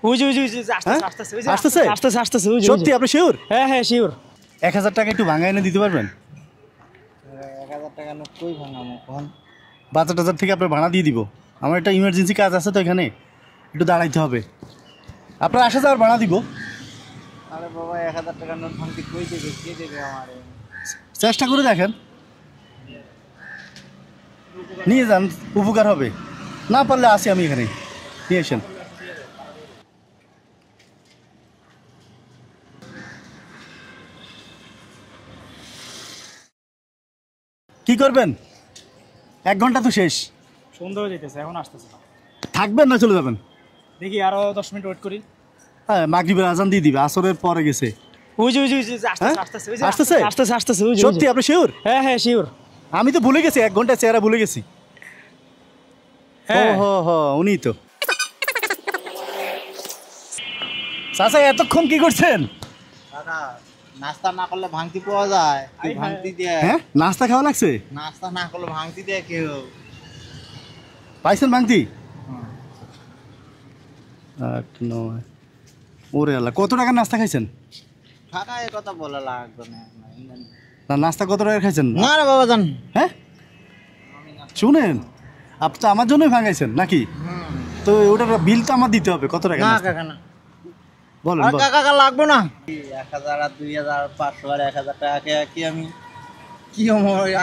ওই যে আসতেছে সত্যি আপনি শিওর? হ্যাঁ শিওর। 1000 টাকা একটু ভাঙা এনে দিতে পারবেন? 1000 টাকা নোট কই ভাঙামো কোন? বাজার টাজার থেকে আপনার ভাড়া দিয়ে দিব। আমার একটা ইমার্জেন্সি কাজ আছে তো এখানে, একটু দাঁড়াইতে হবে। আপনার আসা যাওয়ার ভাড়া দিব। আরে বাবা 1000 টাকা নোট ভাঙতে কই দেবে, কে দেবে আমারে? চেষ্টা করে দেখেন, নিয়ে যান, উপকার হবে। না পারলে আসি আমি এখানে, নিয়ে আসেন। কি করবেন? 1 ঘন্টা তো শেষ। সন্ধ্যা হয়ে যেতেছে, এখন আসতেছে না। থাকবেন না চলে যাবেন? দেখি আরো 10 মিনিট ওয়েট করি। হ্যাঁ, মাগরিবের আজান দিয়ে দিবে, আসরের পরে গেছে। ওই যে আসতেছে। সত্যি আপনি শিওর? হ্যাঁ শিওর। আমি তো ভুলে গেছি, 1 ঘন্টা চেহারা ভুলে গেছি। উনি তো। চাচা এতক্ষণ কি করছেন? দাদা নাস্তা না করলে ভাঙতি পাওয়া যায়, কি ভাঙতি দেয়? হ্যাঁ, নাস্তা খাওয়া লাগছে? নাস্তা না করলে ভাঙতি দেয় কেউ? পাইছেন ভাঙতি? 8 9। ওরে আল্লাহ, কত টাকার নাস্তা খাইছেন? টাকা এই কথা বলা লাগবে না। না, নাস্তা কত টাকা খাইছেন? না রে বাবা জান। হ্যাঁ শুনেন, আপনি তো আমার জন্যই ভাঙাইছেন নাকি? তো ওটার বিল তো আমার দিতে হবে। কত টাকা? না নাস্তা? কাকা না, বলেন। আর কাকা লাগবে না। 1000 আর 2000 500 আর 1000 টাকা কি আমি কি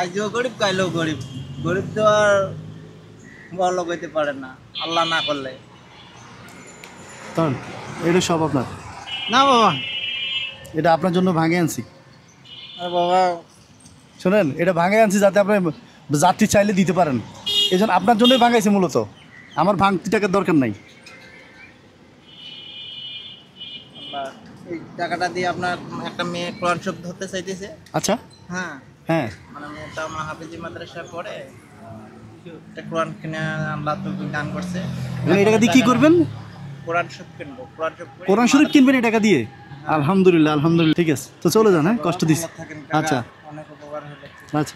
আজও গরিব কাইলেও গরিব। গরিব তো আর বড় লোক হইতে পারে না আল্লাহ না করলে। তখন এটা সব আপনার না বাবা, এটা আপনার জন্য ভাঙে আনছি। আর বাবা শোনেন, এটা ভাঙে আনছি যাতে আপনি যাত্রী চাইলে দিতে পারেন। এই জন্য আপনার জন্যই ভাঙাইছি মূলত, আমার ভাঙতি টাকার দরকার নাই। এই টাকাটা দিয়ে আপনার একটা মেয়ে কোরআন শরীফ ধরতে চাইতেছে। আচ্ছা। হ্যাঁ হ্যাঁ, মানে মেয়েটা আমার হাফেজি মাদ্রাসায় পড়ে, একটা কোরআন কিনে আল্লাহ তো দান করছে। এই টাকা দিয়ে কি করবেন? কোরআন শরীফ কিনবো। কোরআন শরীফ কিনবেন এই টাকা দিয়ে? আলহামদুলিল্লাহ, আলহামদুলিল্লাহ। ঠিক আছে, তো চলে যান। হ্যাঁ, কষ্ট দিস। থাকেন আচ্ছা অনেক উপকার হলো। আচ্ছা।